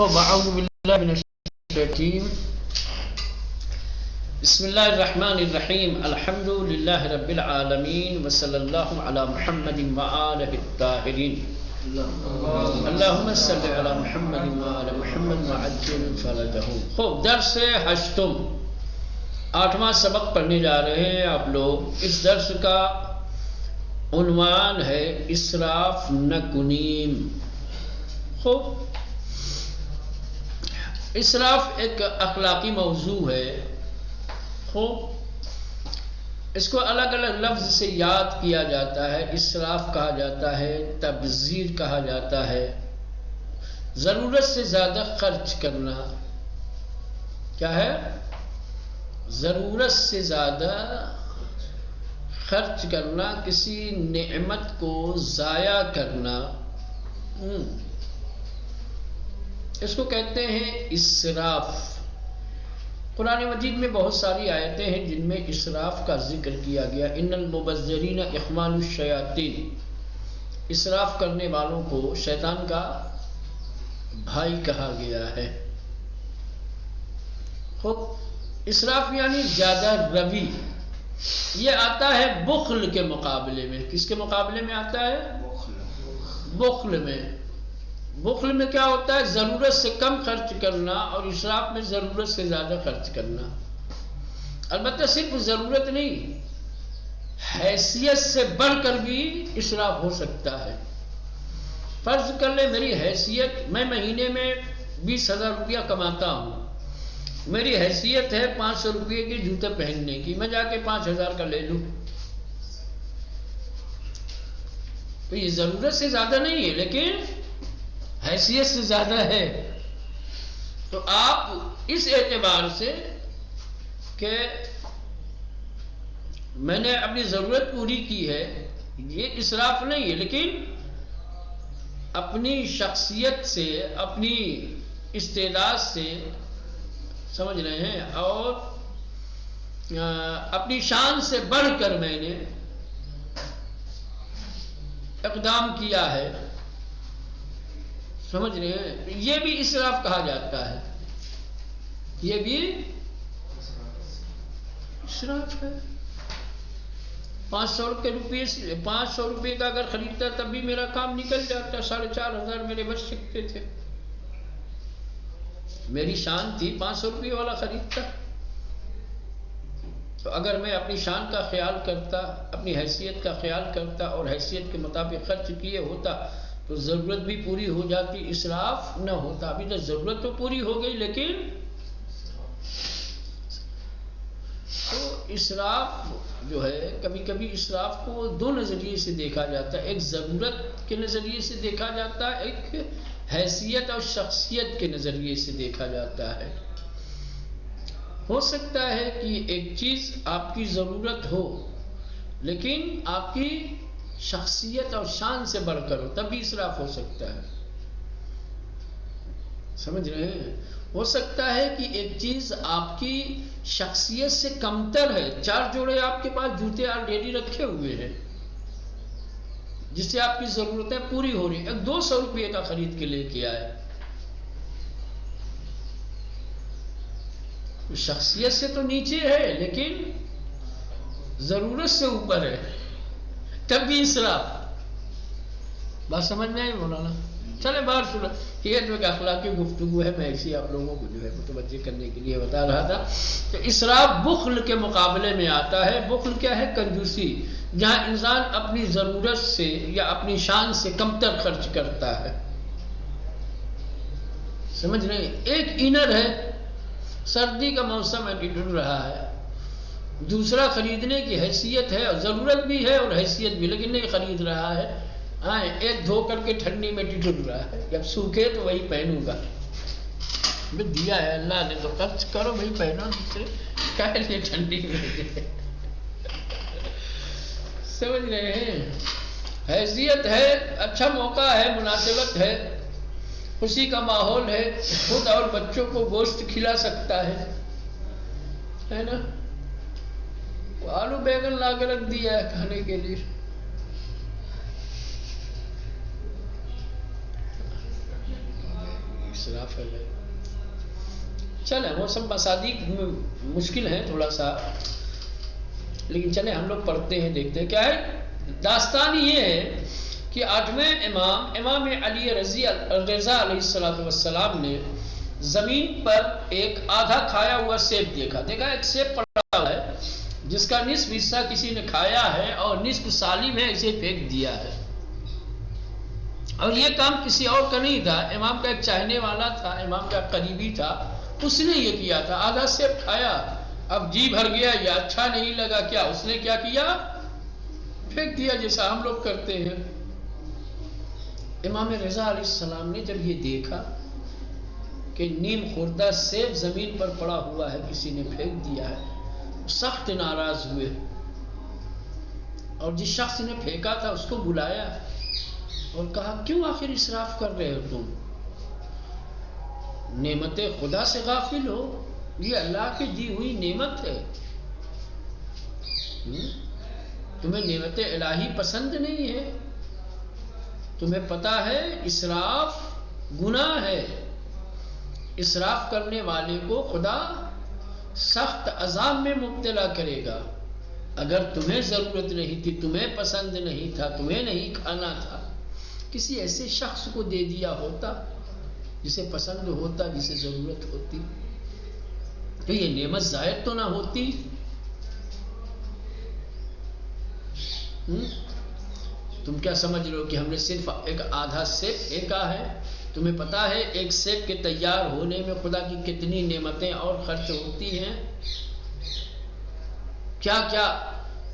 خب اعوذ باللہ من الشیطان بسم اللہ الرحمن الرحیم الحمد للہ رب العالمین وصلی اللہ علی محمد وآلہ الطاہرین اللہم صلی علی محمد وآلہ محمد وعجل فرجہم. خوب درس ہشتم 8واں سبق پڑھنے جا رہے ہیں آپ لوگ. اس درس کا عنوان ہے اسراف نہ کنیم. خوب اسراف ایک اخلاقی موضوع ہے. خوب اس کو الگ الگ لفظ سے یاد کیا جاتا ہے. اسراف کہا جاتا ہے, تبذیر کہا جاتا ہے. ضرورت سے زیادہ خرچ کرنا. کیا ہے؟ ضرورت سے زیادہ خرچ کرنا, کسی نعمت کو ضائع کرنا. اس کو کہتے ہیں اسراف. قرآن مجید میں بہت ساری آیتیں ہیں جن میں اسراف کا ذکر کیا گیا. ان المبذرین اخوان الشیاطین. اسراف کرنے والوں کو شیطان کا بھائی کہا گیا ہے. خود اسراف یعنی زیادہ روی. یہ آتا ہے بخل کے مقابلے میں. کس کے مقابلے میں آتا ہے؟ بخل میں. بخل میں کیا ہوتا ہے؟ ضرورت سے کم خرچ کرنا, اور اسراف میں ضرورت سے زیادہ خرچ کرنا. البتہ صرف ضرورت نہیں, حیثیت سے بڑھ کر بھی اسراف ہو سکتا ہے. فرض کر لیں میری حیثیت, میں مہینے میں 20,000 روپیہ کماتا ہوں. میری حیثیت ہے 500 روپئے کے جوتے پہننے کی, میں جا کے 5,000 کا لے لوں. تو یہ ضرورت سے زیادہ نہیں ہے لیکن حیثیت سے زیادہ ہے. تو آپ اس اعتبار سے کہ میں نے اپنی ضرورت پوری کی ہے, یہ اسراف نہیں ہے, لیکن اپنی شخصیت سے, اپنی استعداد سے, سمجھ رہے ہیں, اور اپنی شان سے بڑھ کر میں نے اقدام کیا ہے. سمجھ رہے ہیں؟ یہ بھی اسراف کہا جاتا ہے. یہ بھی اسراف ہے. 500 روپے کا اگر خریدتا تب بھی میرا کام نکل جاتا. 4,500 میرے بچ سکتے تھے. میری شان تھی 500 روپے والا خریدتا. تو اگر میں اپنی شان کا خیال کرتا, اپنی حیثیت کا خیال کرتا اور حیثیت کے مطابق خرچ کیے ہوتا تو ضرورت بھی پوری ہو جاتی, اسراف نہ ہوتا. ابھی تو ضرورت تو پوری ہو گئی لیکن تو اسراف جو ہے, کبھی کبھی اسراف کو دو نظریے سے دیکھا جاتا ہے. ایک ضرورت کے نظریے سے دیکھا جاتا ہے, ایک حیثیت اور شخصیت کے نظریے سے دیکھا جاتا ہے. ہو سکتا ہے کہ ایک چیز آپ کی ضرورت ہو لیکن آپ کی شخصیت اور شان سے بڑھ کر ہو, تب بھی اسراف ہو سکتا ہے. سمجھ رہے ہیں؟ ہو سکتا ہے کہ ایک چیز آپ کی شخصیت سے کمتر ہے. 4 جوڑے آپ کے پاس جوتے آلریڈی رکھے ہوئے ہیں جس سے آپ کی ضرورتیں پوری ہو رہی ہیں. ایک 200 روپئے کا خرید کے لے کے آئے, شخصیت سے تو نیچے ہے لیکن ضرورت سے اوپر ہے, تب بھی اسراف. بات سمجھ میں آئی مولانا؟ چلے باہر سنا, یہ جو اخلاقی گفتگو ہے, میں اسی آپ لوگوں کو جو ہے متوجہ کرنے کے لیے بتا رہا تھا کہ اسراف بخل کے مقابلے میں آتا ہے. بخل کیا ہے؟ کنجوسی, جہاں انسان اپنی ضرورت سے یا اپنی شان سے کمتر خرچ کرتا ہے. سمجھ رہے ہیں؟ ایک اینر ہے, سردی کا موسم ہے, ڈھل رہا ہے, دوسرا خریدنے کی حیثیت ہے اور ضرورت بھی ہے اور حیثیت بھی, لیکن نہیں خرید رہا ہے. ایک دھو کر کے ٹھنڈی میں ٹھل رہا ہے, جب سوکھے تو وہی پہنوں گا. دیا ہے اللہ نے تو خرچ کرو بھائی, پہنو, دوسرے کہہ لیے ٹھنڈی میں. سمجھ رہے ہیں؟ حیثیت ہے, اچھا موقع ہے, مناسبت ہے, خوشی کا ماحول ہے, خود اور بچوں کو گوشت کھلا سکتا ہے نا. آلو بیگن لا کے رکھ دیا ہے کھانے کے لیے. اسراف ہے. چلیں وہ سب مصادیق مشکل ہیں تھوڑا سا، لیکن چلیں ہم لوگ پڑھتے ہیں دیکھتے ہیں کیا ہے. داستان یہ ہے کہ 8ویں امام علی رضا علیہ السلام نے زمین پر ایک آدھا کھایا ہوا سیب دیکھا. ایک سیب پڑا ہوا ہے جس کا نصف حصہ کسی نے کھایا ہے اور نصف سالم ہے، اسے پھینک دیا ہے. اور یہ کام کسی اور کا نہیں تھا، امام کا ایک چاہنے والا تھا، امام کا قریبی تھا، اس نے یہ کیا تھا. آدھا سیب کھایا، اب جی بھر گیا یا اچھا نہیں لگا، کیا اس نے کیا کیا؟ پھینک دیا، جیسا ہم لوگ کرتے ہیں. امام رضا علیہ السلام نے جب یہ دیکھا کہ نیم خوردہ سیب زمین پر پڑا ہوا ہے، کسی نے پھینک دیا ہے، سخت ناراض ہوئے اور جس شخص نے پھینکا تھا اس کو بلایا اور کہا کیوں آخر اسراف کر رہے ہو تم؟ نعمت خدا سے غافل ہو، یہ اللہ کی دی ہوئی نعمت ہے. تمہیں نعمت الہی پسند نہیں ہے؟ تمہیں پتا ہے اسراف گناہ ہے، اسراف کرنے والے کو خدا سخت عذاب میں مبتلا کرے گا. اگر تمہیں ضرورت نہیں تھی، تمہیں پسند نہیں تھا، تمہیں نہیں کھانا تھا، کسی ایسے شخص کو دے دیا ہوتا جسے پسند ہوتا، جسے ضرورت ہوتی، تو یہ نعمت ضائع تو نہ ہوتی. تم کیا سمجھ رہے ہو کہ ہم نے صرف ایک آدھا سیب پھینکا ہے؟ تمہیں پتا ہے ایک سیب کے تیار ہونے میں خدا کی کتنی نعمتیں اور خرچ ہوتی ہیں، کیا کیا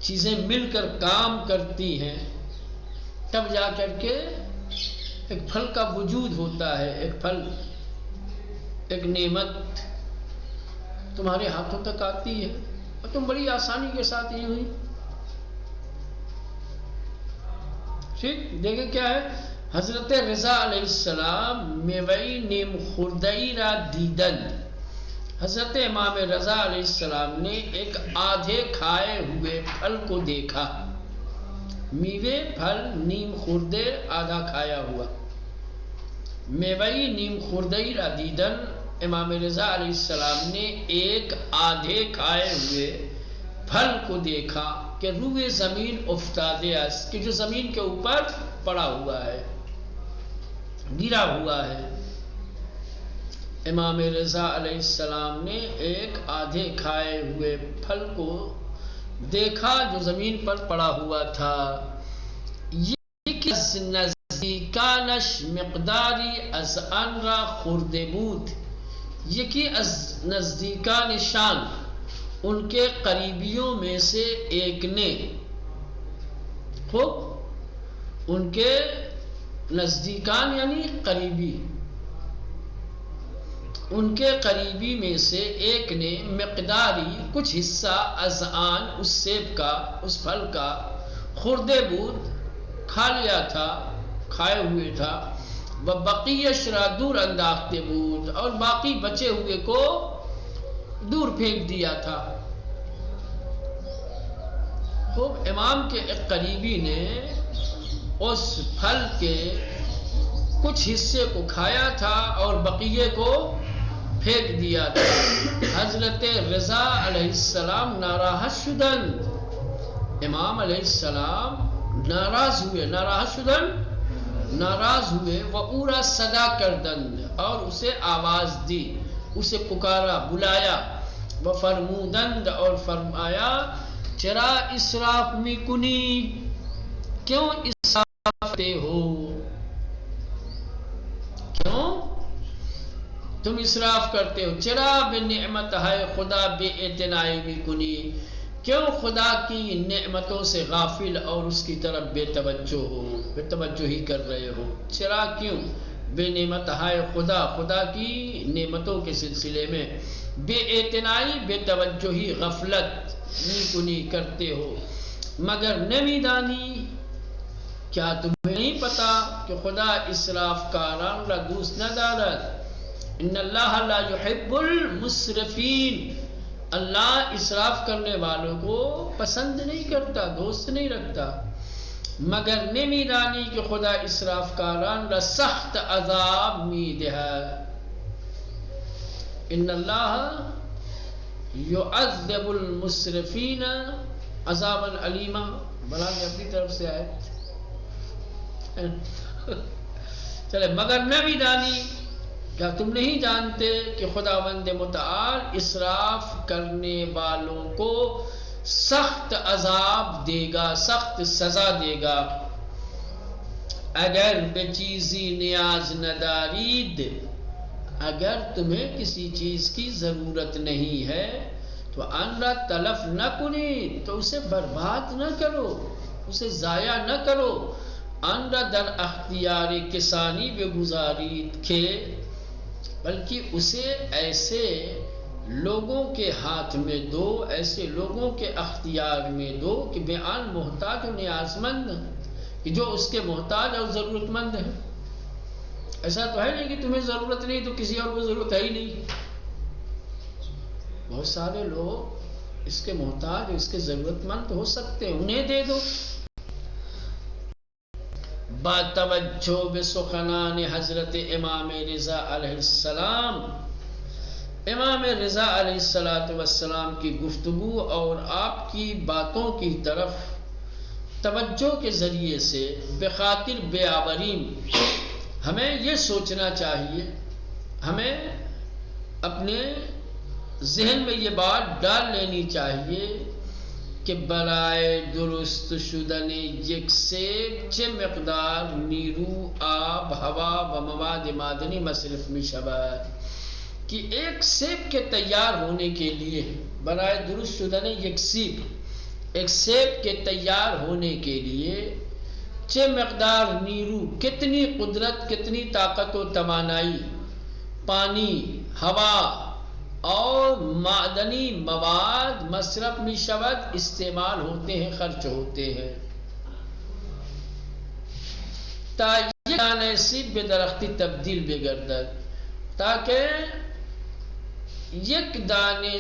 چیزیں مل کر کام کرتی ہیں، تب جا کر کے ایک پھل کا وجود ہوتا ہے. ایک پھل، ایک نعمت تمہارے ہاتھوں تک آتی ہے اور تم بڑی آسانی کے ساتھ یہ ہوئی. ٹھیک دیکھیں کیا ہے. حضرت رضا علیہ السلام میوئی نیم خوردئی را دیدن، حضرت امام رضا علیہ السلام نے ایک آدھے کھائے ہوئے پھل کو دیکھا. میوے پھل نیم خوردے آدھا کھایا ہوا. میوئی نیم خوردئی را دیدن، امام رضا علیہ السلام نے ایک آدھے کھائے ہوئے پھل کو دیکھا کہ روئے زمین افتادے اس، کہ جو زمین کے اوپر پڑا ہوا ہے، گرا ہوا ہے. امام رضا علیہ السلام نے ایک آدھے کھائے ہوئے پھل کو دیکھا جو زمین پر پڑا ہوا تھا. یہ کس نزدیکانش مقداری از ان را خورده بود، یہ کہ از نزدیکان شان، ان کے قریبیوں میں سے ایک نے، خوب ان کے نزدیکان یعنی قریبی، ان کے قریبی میں سے ایک نے مقداری کچھ حصہ از آن، اس سیب کا، اس پھل کا، خوردے بود کھا لیا تھا، کھائے ہوئے تھا. وبقیش را دور انداختے بود، اور باقی بچے ہوئے کو دور پھینک دیا تھا. خوب امام کے ایک قریبی نے اس پھل کے کچھ حصے کو کھایا تھا اور بقیے کو پھینک دیا تھا. حضرت رضا علیہ السلام ناراض شدن، امام علیہ السلام ناراض ہوئے، ناراض ہوئے. وَأُورَا صدا کردن، اور اسے آواز دی، اسے پکارا، بلایا. وَفَرْمُودَند، اور فرمایا چرا اسراف میکنی، کیوں اسراف کرتے ہو، کیوں تم اسراف کرتے ہو. چرا بے نعمت ہے خدا بے اعتنائی میکنی، کیوں خدا کی نعمتوں سے غافل اور اس کی طرف بے توجہ ہو، بے توجہی کر رہے ہو. چرا کیوں بے نعمت ہے خدا، خدا کی نعمتوں کے سلسلے میں بے اعتنائی، بے توجہی، غفلت میکنی کرتے ہو. مگر نمیدانی، کیا تمہیں نہیں پتا کہ خدا اسراف کاران را دوست نہ دارد. ان اللہ لا يحب المسرفین، اللہ اسراف کرنے والوں کو پسند نہیں کرتا، دوست نہیں رکھتا. مگر نمیدانی کہ خدا اسراف کاران را سخت عذاب میدہد، ان اللہ یعذب المسرفین عذابا علیما، بلا نے اپنی طرف سے آئے چلے مگر نہ بھی دانی، کیا تم نہیں جانتے کہ خداوند متعال اسراف کرنے والوں کو سخت عذاب دے گا، سخت سزا دے گا۔ اگر بے چیزی نیاز نہ دارید، اگر تمہیں کسی چیز کی ضرورت نہیں ہے تو ان را تلف نہ کنید، تو اسے برباد نہ کرو، اسے ضائع نہ کرو۔ ان را در اختیار کسانی بگزارید کہ، بلکہ اسے ایسے لوگوں کے ہاتھ میں دو، ایسے لوگوں کے اختیار میں دو کہ بیان محتاج و نیاز مند، کہ جو اس کے محتاج اور ضرورت مند ہے۔ ایسا تو ہے نہیں کہ تمہیں ضرورت نہیں تو کسی اور کو ضرورت ہے ہی نہیں، بہت سارے لوگ اس کے محتاج، اس کے ضرورت مند ہو سکتے ہیں، انہیں دے دو۔ با توجہ بسخنان حضرت امام رضا علیہ السلام، امام رضا علیہ السلام کی گفتگو اور آپ کی باتوں کی طرف توجہ کے ذریعے سے بخاطر بیابریم ہمیں یہ سوچنا چاہیے، ہمیں اپنے ذہن میں یہ بات ڈال لینی چاہیے کہ برائے درست شدن یک سیب چه مقدار نیرو، آب، ہوا و مواد معدنی مصرف می شود، کہ ایک سیب کے تیار ہونے کے لیے، برائے درست شدن یک سیب، ایک سیب کے تیار ہونے کے لیے چه مقدار نیرو، کتنی قدرت، کتنی طاقت و توانائی، پانی، ہوا اور معدنی مواد مصرف می شود، استعمال ہوتے ہیں، خرچ ہوتے ہیں، تا یک دانہ سیب به درختی تبدیل بگردد، تاکہ یک دانے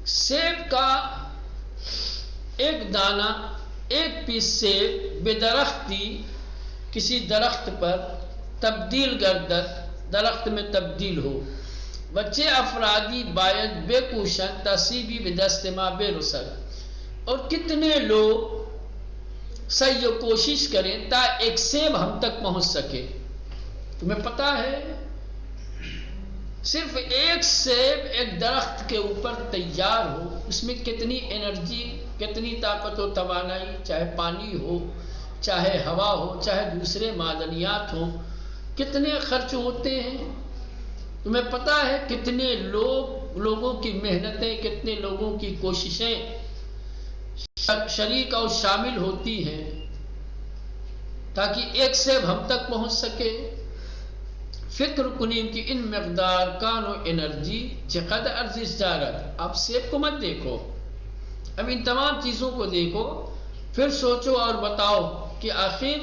سیب کا ایک دانہ، ایک پیس سیب به درختی، کسی درخت پر تبدیل گردد، درخت میں تبدیل ہو۔ بچے افرادی باید بکوشن تصیبی بدست ما برسد، اور کتنے لوگ سعی و کوشش کریں تا ایک سیب ہم تک پہنچ سکے۔ تمہیں پتہ ہے صرف ایک سیب ایک درخت کے اوپر تیار ہو، اس میں کتنی انرجی، کتنی طاقت و توانائی، چاہے پانی ہو، چاہے ہوا ہو، چاہے دوسرے معدنیات ہوں، کتنے خرچ ہوتے ہیں۔ تمہیں پتہ ہے کتنے لوگوں کی محنتیں، کتنے لوگوں کی کوششیں شریک اور شامل ہوتی ہیں تاکہ ایک سیب ہم تک پہنچ سکے۔ فکر کنیم کہ ان مقدار کان و انرجی چقدر ارزش دارد۔ آپ سیب کو مت دیکھو، اب ان تمام چیزوں کو دیکھو، پھر سوچو اور بتاؤ کہ آخر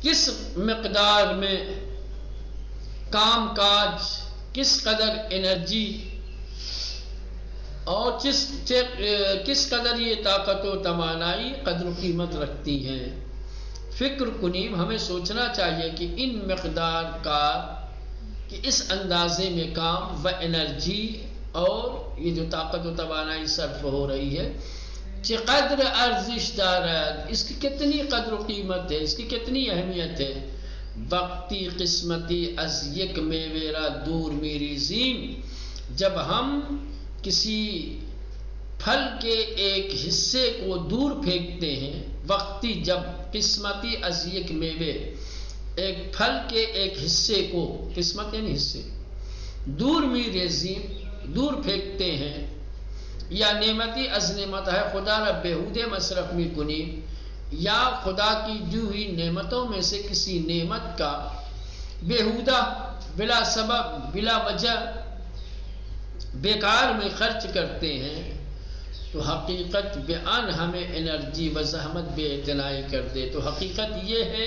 کس مقدار میں کام کاج، کس قدر انرجی اور کس قدر یہ طاقت و توانائی قدر و قیمت رکھتی ہیں۔ فکر کنیم، ہمیں سوچنا چاہیے کہ ان مقدار کا، کہ اس اندازے میں کام و انرجی اور یہ جو طاقت و توانائی صرف ہو رہی ہے، چقدر ارزش دارد، اس کی کتنی قدر و قیمت ہے، اس کی کتنی اہمیت ہے۔ وقتی قسمتی از یک میویرا دور میریزیم، جب ہم کسی پھل کے ایک حصے کو دور پھینکتے ہیں، وقتی جب قسمتی از یک میوے، ایک پھل کے ایک حصے کو، قسمت یعنی حصے، دور میریزیم، دور پھینکتے ہیں، یا نعمتی از نعمت ہے خدا را بہودے مصرف می کنیم، یا خدا کی جو ہوئی نعمتوں میں سے کسی نعمت کا بےہودہ، بلا سبب، بلا وجہ بیکار میں خرچ کرتے ہیں، تو حقیقت بیان ہمیں انرجی و زحمت بے اعتنائی کر دے۔ تو حقیقت یہ ہے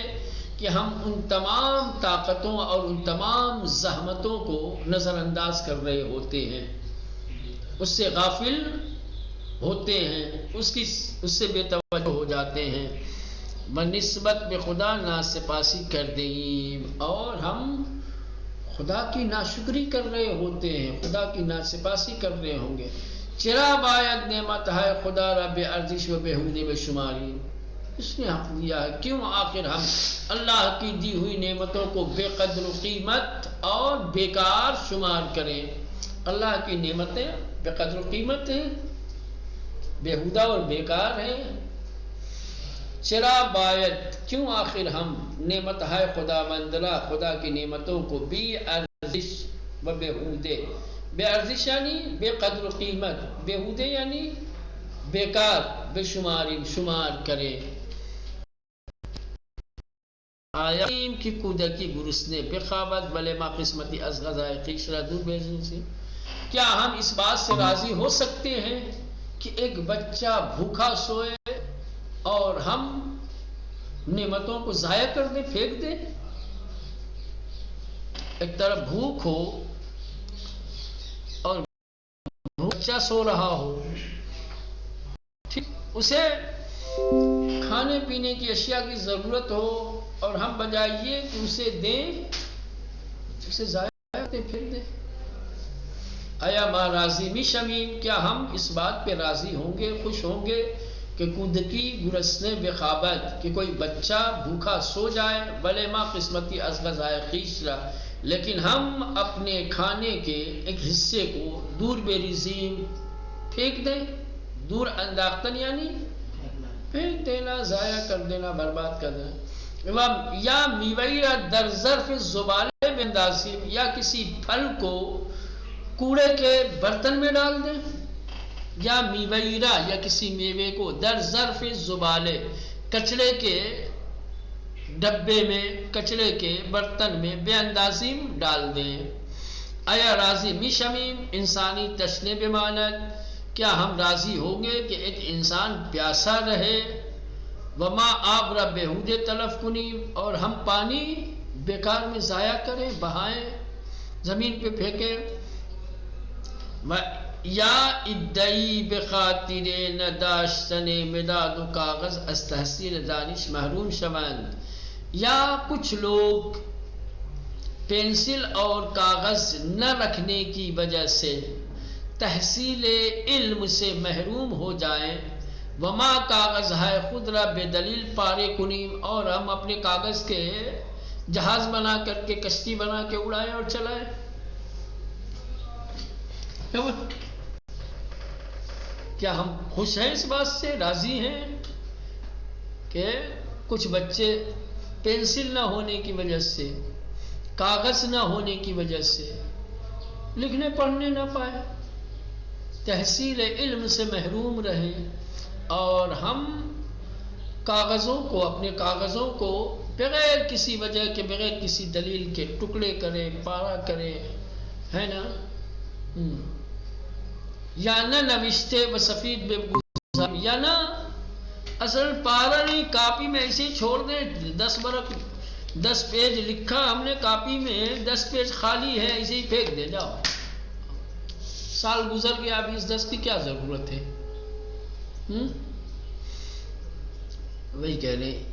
کہ ہم ان تمام طاقتوں اور ان تمام زحمتوں کو نظر انداز کر رہے ہوتے ہیں، اس سے غافل ہوتے ہیں، اس سے بے توجہ ہو جاتے ہیں، بنسبت بے خدا ناسپاسی کر دیں، اور ہم خدا کی ناشکری کر رہے ہوتے ہیں، خدا کی ناسپاسی کر رہے ہوں گے. چرا باید نعمت ہے خدا را بے ارزش و بیہودے میں شماری. اس نے حق دیا ہے، کیوں آخر ہم اللہ کی دی ہوئی نعمتوں کو بے قدر و قیمت اور بیکار شمار کریں. اللہ کی نعمتیں بے قدر و قیمت ہیں، بیہودہ اور بیکار ہیں. چرا باید، کیوں آخر ہم نعمت ہے خدا مندلا خدا کی نعمتوں کو بے ارزش و بیہودے، بے ارزش یعنی بے قدر و قیمت، بیہودے یعنی بیکار، بے شماری شمار کرے. آیام کی کودکی گرسنے بخابت بلے ما قسمتی از غذائے خویش را دور بیزن سے. کیا ہم اس بات سے راضی ہو سکتے ہیں کہ ایک بچہ بھوکا سوئے اور ہم نعمتوں کو ضائع کر دیں، پھینک دیں؟ ایک طرف بھوک ہو اور بچہ سو رہا ہو، ٹھیک، اسے کھانے پینے کی اشیاء کی ضرورت ہو اور ہم بجائے یہ کہ اسے دیں، اسے ضائع کرتے پھر دیں. آیا ما راضی می شمیم، کیا ہم اس بات پہ راضی ہوں گے، خوش ہوں گے کہ کودکی گرسنے بخابت، کہ کوئی بچہ بھوکا سو جائے، بلے ما قسمتی از غذائے خویش را، لیکن ہم اپنے کھانے کے ایک حصے کو دور بیریزیم پھینک دیں. دور انداختن یعنی پھینک دینا، ضائع کر دینا، برباد کر دینا. یا میوئی را در ظرف زبالے میں اندازیم، یا کسی پھل کو کوڑے کے برتن میں ڈال دیں. یا میویرا، یا کسی میوے کو در ظرف زبالے، کچرے کے ڈبے میں، کچرے کے برتن میں بے اندازیم ڈال دیں. آیا راضی می شمیم انسانی تشنے بماند، کیا ہم راضی ہوں گے کہ ایک انسان پیاسا رہے، وما آب را بیہودے تلف کنیم، اور ہم پانی بیکار میں ضائع کریں، بہائیں، زمین پہ پھینکیں. یا ادعی بخاطر نداشتن مداد و کاغذ از تحصیل دانش محروم شوند، یا کچھ لوگ پینسل اور کاغذ نہ رکھنے کی وجہ سے تحصیل علم سے محروم ہو جائیں. وما کاغذ ہے خود را بے دلیل پارے کنیم، اور ہم اپنے کاغذ کے جہاز بنا کر کے، کشتی بنا کے اڑائیں اور چلائیں. کیا ہم خوش ہیں اس بات سے، راضی ہیں کہ کچھ بچے پینسل نہ ہونے کی وجہ سے، کاغذ نہ ہونے کی وجہ سے لکھنے پڑھنے نہ پائے، تحصیل علم سے محروم رہے، اور ہم کاغذوں کو، اپنے کاغذوں کو بغیر کسی وجہ کے، بغیر کسی دلیل کے ٹکڑے کریں، پارا کریں، ہے نا. یا نہ نوشتے و سفید بے گزار، یا نہ اصل پارا نہیں، کاپی میں ایسے ہی چھوڑ دیں. 10 پیج لکھا ہم نے کاپی میں، 10 پیج خالی ہے، ایسے ہی پھینک دے جاؤ. سال گزر گیا، ابھی اس 10 کی کیا ضرورت ہے؟ وہی کہہ رہے ہیں.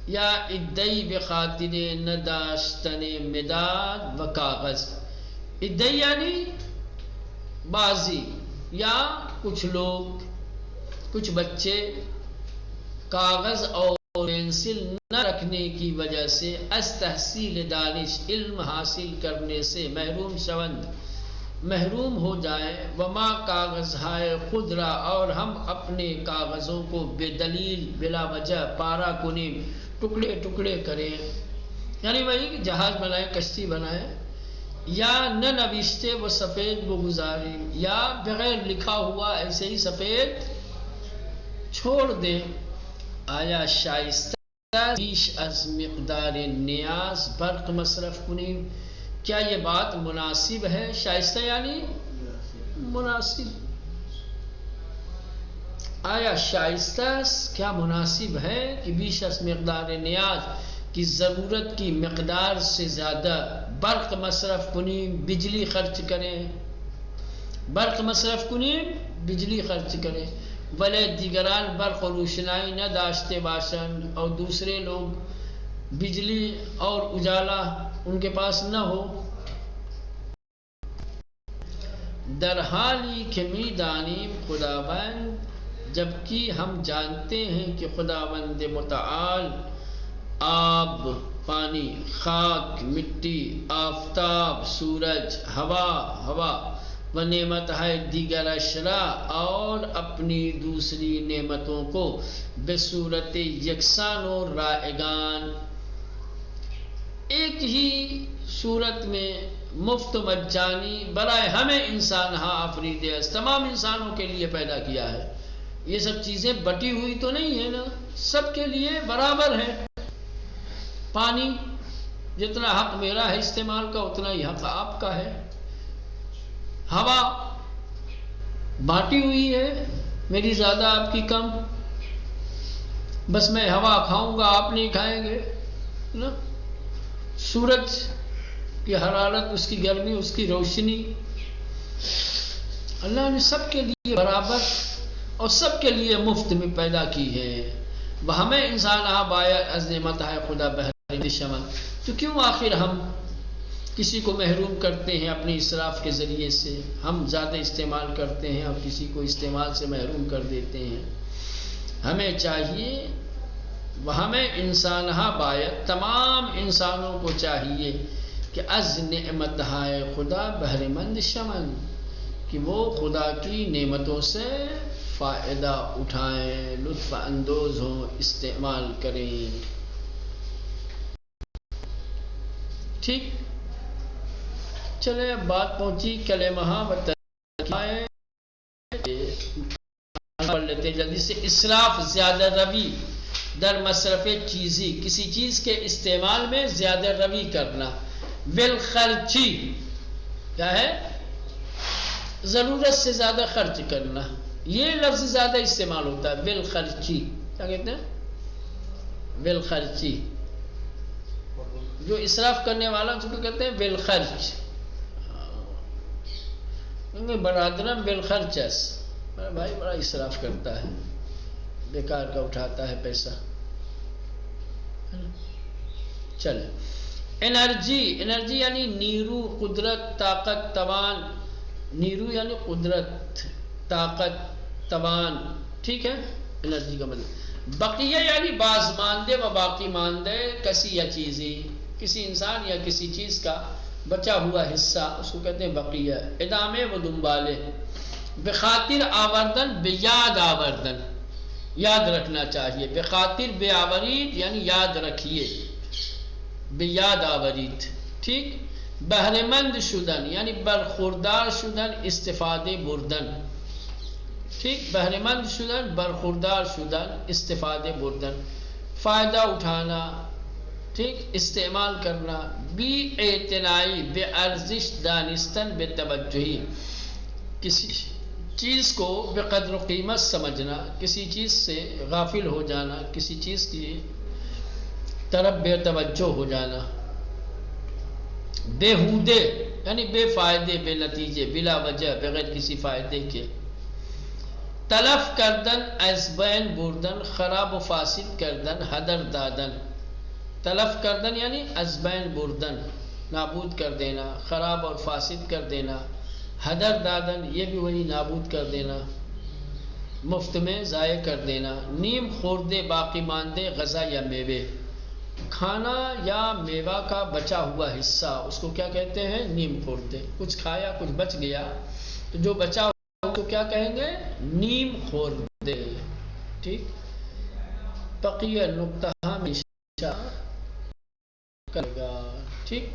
یا ادعی بخاطر نداشتن مداد و کاغذ، ادعی یعنی بازی، یا کچھ لوگ، کچھ بچے کاغذ اور پینسل نہ رکھنے کی وجہ سے از تحصیل دانش، علم حاصل کرنے سے محروم شوند، محروم ہو جائیں. وما کاغذ ہے خود را، اور ہم اپنے کاغذوں کو بے دلیل بلا وجہ پارا کنیم، ٹکڑے ٹکڑے کریں، یعنی وہی جہاز بنائیں، کشتی بنائیں. یا نہ نوشتے وہ سفید وہ گزاری، یا بغیر لکھا ہوا ایسے ہی سفید چھوڑ دیں. آیا شائستہ بیش از مقدار نیاز برق مصرف کنیم، کیا یہ بات مناسب ہے؟ شائستہ یعنی مناسب. آیا شائستہ کیا مناسب ہے کہ بیش از مقدار نیاز کی ضرورت کی مقدار سے زیادہ برق مصرف کنیم، بجلی خرچ کریں، برق مصرف کنیم، بجلی خرچ کریں. ولے دیگران برق و روشنائی نہ داشتے باشند، اور دوسرے لوگ بجلی اور اجالا ان کے پاس نہ ہو، در حالی کہ می دانیم خداوند، جبکہ ہم جانتے ہیں کہ خداوند متعال آب پانی، خاک مٹی، آفتاب سورج، ہوا و نعمت ہے دیگر اشیاء، اور اپنی دوسری نعمتوں کو بصورت یکساں و رائگان ایک ہی صورت میں مفت مجانی برائے ہمیں انسان ہاں آفریدہ است، تمام انسانوں کے لیے پیدا کیا ہے۔ یہ سب چیزیں بٹی ہوئی تو نہیں ہے نا، سب کے لیے برابر ہے۔ پانی جتنا حق میرا ہے استعمال کا، اتنا ہی حق آپ کا ہے۔ ہوا بانٹی ہوئی ہے، میری زیادہ آپ کی کم، بس میں ہوا کھاؤں گا آپ نہیں کھائیں گے نا۔ سورج کی حرارت، اس کی گرمی، اس کی روشنی، اللہ نے سب کے لیے برابر اور سب کے لیے مفت میں پیدا کی ہے۔ وہ ہمیں انسان باید از نعمت ہے خدا بہر شمن، تو کیوں آخر ہم کسی کو محروم کرتے ہیں اپنے اسراف کے ذریعے سے؟ ہم زیادہ استعمال کرتے ہیں اور کسی کو استعمال سے محروم کر دیتے ہیں۔ ہمیں چاہیے، وہ ہمیں انسان باید، تمام انسانوں کو چاہیے کہ از نعمت ہے خدا بہر مند شمن، کہ وہ خدا کی نعمتوں سے فائدہ اٹھائیں، لطف اندوز ہوں، استعمال کریں۔ ٹھیک، چلے اب بات پہنچی کلمہ و ترکیب، پڑھ لیتے ہیں جلدی سے۔ اسراف، زیادہ روی در مصرف چیزی، کسی چیز کے استعمال میں زیادہ روی کرنا۔ بالخرچی، کیا ہے؟ ضرورت سے زیادہ خرچ کرنا، یہ لفظ زیادہ استعمال ہوتا ہے۔ بالخرچی کیا کہتے ہیں؟ بالخرچی، جو اسراف کرنے والا اس کو کہتے ہیں بالخرچ۔ برادرم بالخرچس، میرا بھائی بڑا اسراف کرتا ہے، بیکار کا اٹھاتا ہے پیسہ۔ چلے، انرجی، انرجی یعنی نیرو، قدرت، طاقت، توان۔ نیرو یعنی قدرت، طاقت، توان، ٹھیک ہے، انرجی کا مطلب۔ بقیہ یعنی باز ماندے و باقی ماندے کسی یا چیزی، کسی انسان یا کسی چیز کا بچا ہوا حصہ، اس کو کہتے ہیں بقیہ۔ ادامے و دنبالے، بخاطر آوردن، بیاد آوردن، یاد رکھنا چاہیے۔ بخاطر بے آورید یعنی یاد رکھیے، بیاد آورید، ٹھیک۔ بہرمند شدن یعنی برخوردار شدن، استفادے بردن، ٹھیک۔ بہرمند شدن، برخوردار شدن، استفادے بردن، فائدہ اٹھانا، ٹھیک، استعمال کرنا۔ بی اعتنائی، بے ارزش دانستن، بے توجہی، کسی چیز کو بے قدر و قیمت سمجھنا، کسی چیز سے غافل ہو جانا، کسی چیز کی طرف بے توجہ ہو جانا۔ بےہودے یعنی بے فائدے، بے نتیجے، بلا وجہ، بغیر کسی فائدے کے۔ تلف کردن، از بین بردن، خراب و فاسد کردن، ہدر دادن۔ تلف کردن یعنی از بین بردن، نابود کر دینا، خراب اور فاسد کر دینا۔ ہدر دادن یہ بھی وہی، نابود کر دینا، مفت میں ضائع کر دینا۔ نیم خوردے، باقی ماندے، غذا یا میوے، کھانا یا میوہ کا بچا ہوا حصہ، اس کو کیا کہتے ہیں؟ نیم خوردے۔ کچھ کھایا، کچھ بچ گیا، تو جو بچا ہوا تو کیا کہیں گے؟ نیم خوردے، ٹھیک۔ بقیہ نقطہ ہمیشہ کرے گا، ٹھیک۔